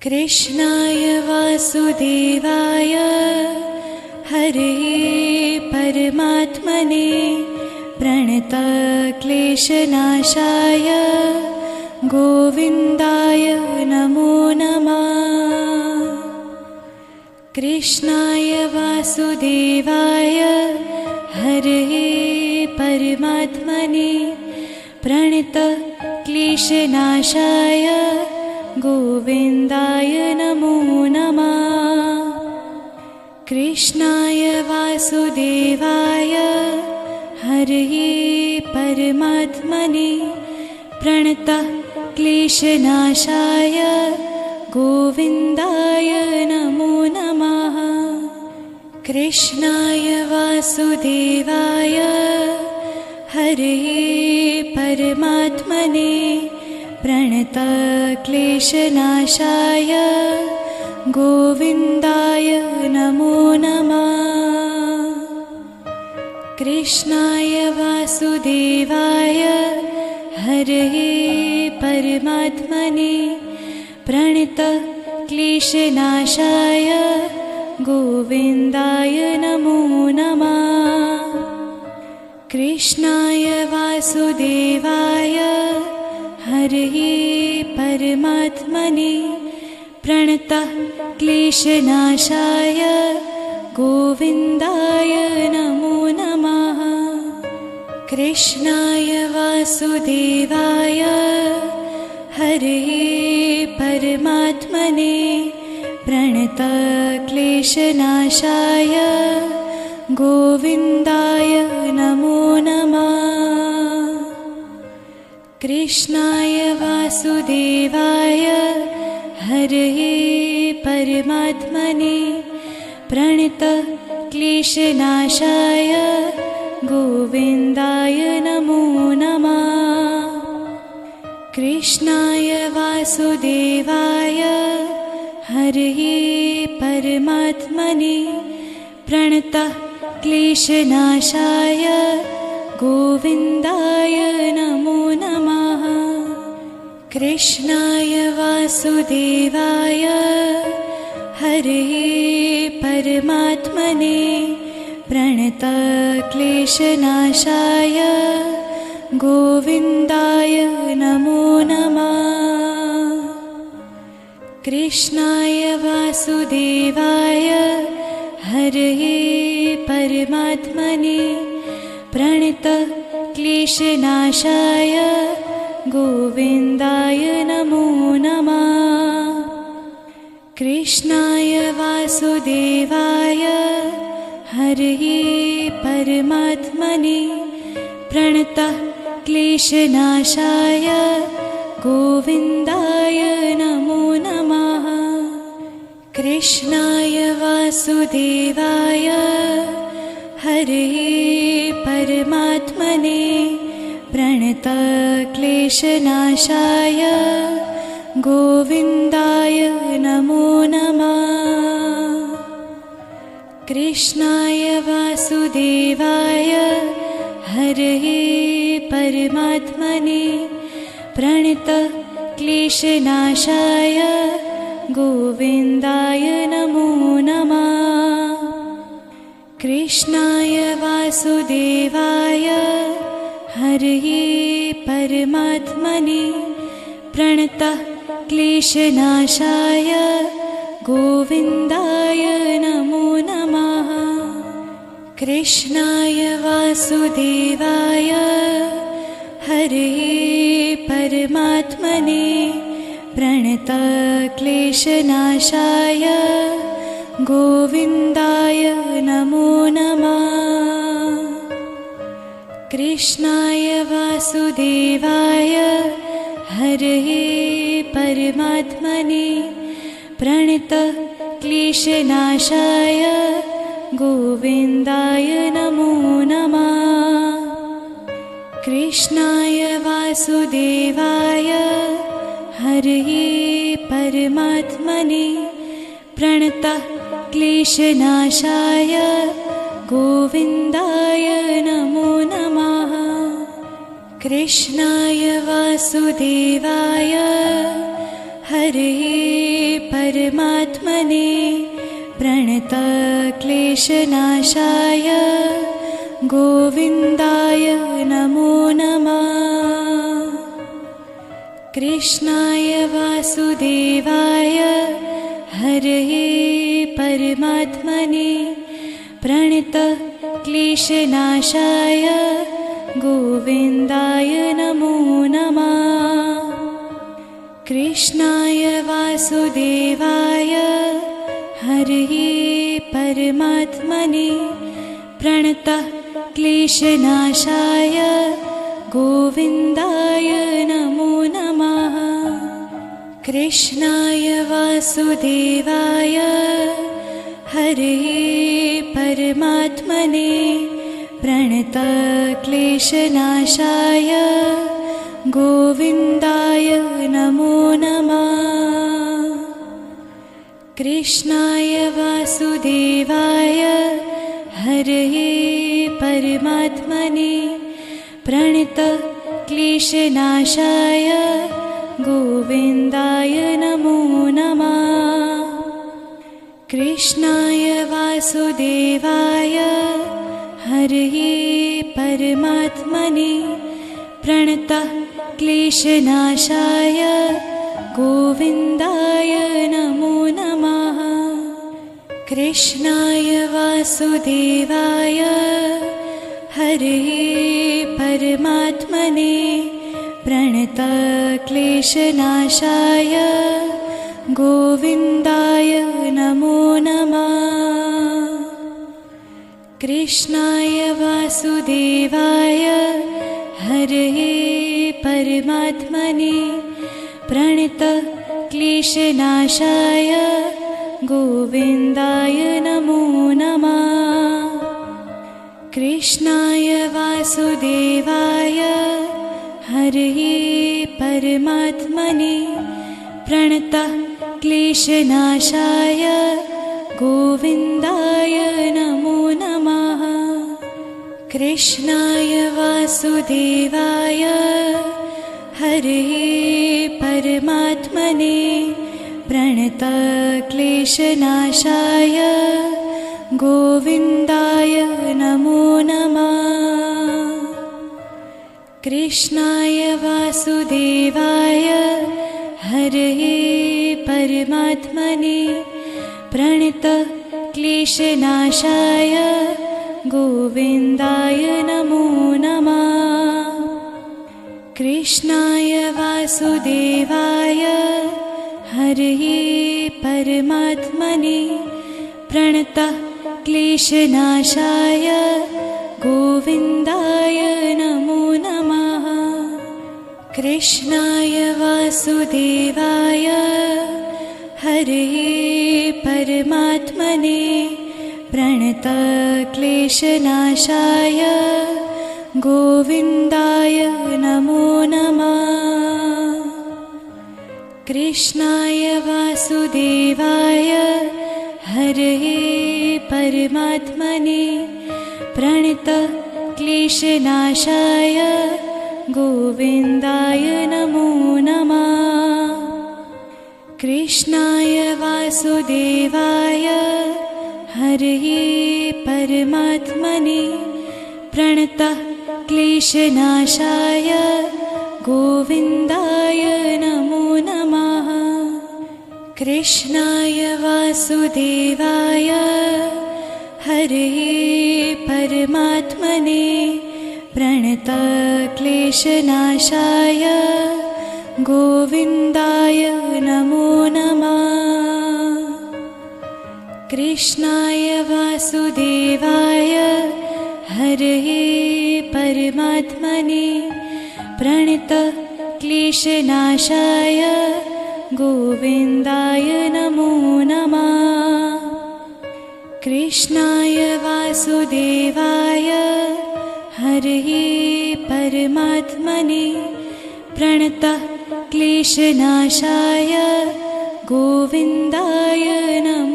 कृष्णाय वासुदेवाय हरे परमात्मने प्रणतक्लेशनाशाय गोविन्दाय नमो नमः। कृष्णाय वासुदेवाय हरे परमात्मने प्रणतक्लेशनाशाय गोविन्दाय नमो नमः। कृष्णाय वासुदेवाय हरे परमात्मने प्रणतक्लेशनाशाय गोविन्दाय नमो नमः। कृष्णाय वासुदेवाय हरे परमात्मने प्रणतक्लेशनाशाय गोविन्दाय नमो नमः। कृष्णाय वासुदेवाय हरे परमात्मने प्रणतक्लेशनाशाय गोविन्दाय नमो नमः। कृष्णाय वासुदेवाय हरे परमात्मने प्रणतक्लेशनाशाय गोविन्दाय नमो नमः। कृष्णाय वासुदेवाय हरे परमात्मने प्रणतक्लेशनाशाय गोविन्दाय नमो नमः। कृष्णाय वासुदेवाय हरे परमात्मने प्रणतक्लेशनाशाय गोविन्दाय नमो नमः। कृष्णाय वासुदेवाय हरे परमात्मने प्रणतक्लेशनाशाय गोविन्दाय नमो नमः। कृष्णाय वासुदेवाय हरे परमात्मने प्रणतक्लेशनाशाय गोविन्दाय नमो नमः। कृष्णाय वासुदेवाय हरे परमात्मने प्रणतक्लेशनाशाय गोविन्दाय नमो नमः। कृष्णाय वासुदेवाय हरे परमात्मने प्रणतक्लेशनाशाय गोविन्दाय नमो नमः। कृष्णाय वासुदेवाय हरे परमात्मने प्रणतक्लेशनाशाय गोविन्दाय नमो नमः। कृष्णाय वासुदेवाय हरे परमात्मने प्रणतक्लेशनाशाय गोविन्दाय नमो नमः। कृष्णाय वासुदेवाय हरे परमात्मने प्रणतक्लेशनाशाय गोविन्दाय नमो नमः। कृष्णाय वासुदेवाय हरे परमात्मने प्रणतक्लेशनाशाय गोविन्दाय नमो नमः। कृष्णाय वासुदेवाय हरे परमात्मने प्रणतक्लेशनाशाय गोविन्दाय नमो नमः। कृष्णाय वासुदेवाय हरे परमात्मने प्रणतक्लेशनाशाय गोविन्दाय नमो नमः। कृष्णाय वासुदेवाय हरे परमात्मने प्रणतक्लेशनाशाय गोविन्दाय नमो नमः। कृष्णाय वासुदेवाय हरये परमात्मने प्रणतक्लेशनाशाय गोविन्दाय नमो नमः। कृष्णाय वासुदेवाय हरये परमात्मने प्रणतक्लेशनाशाय गोविन्दाय नमो नमः। कृष्णाय वासुदेवाय हरये परमात्मने प्रणतक्लेशनाशाय गोविन्दाय नमो नमः। कृष्णाय वासुदेवाय हरये परमात्मने प्रणतक्लेशनाशाय गोविन्दाय नमो नमः। कृष्णाय वासुदेवाय हरये परमात्मने प्रणतक्लेशनाशाय गोविन्दाय नमो नमः। कृष्णाय वासुदेवाय हरये परमात्मने प्रणतक्लेशनाशाय गोविन्दाय नमो नमः। कृष्णाय वासुदेवाय हरये परमात्मने प्रणतक्लेशनाशाय गोविन्दाय नमो नमः। कृष्णाय वासुदेवाय हरये परमात्मने प्रणतक्लेशनाशाय गोविन्दाय नमो नमः। कृष्णाय वासुदेवाय हरये परमात्मने प्रणतक्लेशनाशाय गोविन्दाय नमो नमः। कृष्णाय वासुदेवाय हरये परमात्मने प्रणतक्लेशनाशाय गोविन्दाय नमो नमः। कृष्णाय वासुदेवाय हरये परमात्मने प्रणतक्लेशनाशाय गोविन्दाय नमो नमः। कृष्णाय वासुदेवाय हरये परमात्मने प्रणतक्लेशनाशाय गोविन्दाय नमो नमः। कृष्णाय वासुदेवाय हरये परमात्मने प्रणतक्लेशनाशाय गोविन्दाय नमो नमः। कृष्णाय वासुदेवाय हरये परमात्मने प्रणतक्लेशनाशाय गोविन्दाय नमो नमः। कृष्णाय वासुदेवाय हरये परमात्मने प्रणतक्लेशनाशाय गोविन्दाय नमो नमः। कृष्णाय वासुदेवाय हरये परमात्मने प्रणतक्लेशनाशाय गोविन्दाय नमो नमः। कृष्णाय वासुदेवाय हरये परमात्मने प्रणतक्लेशनाशाय गोविन्दाय नमो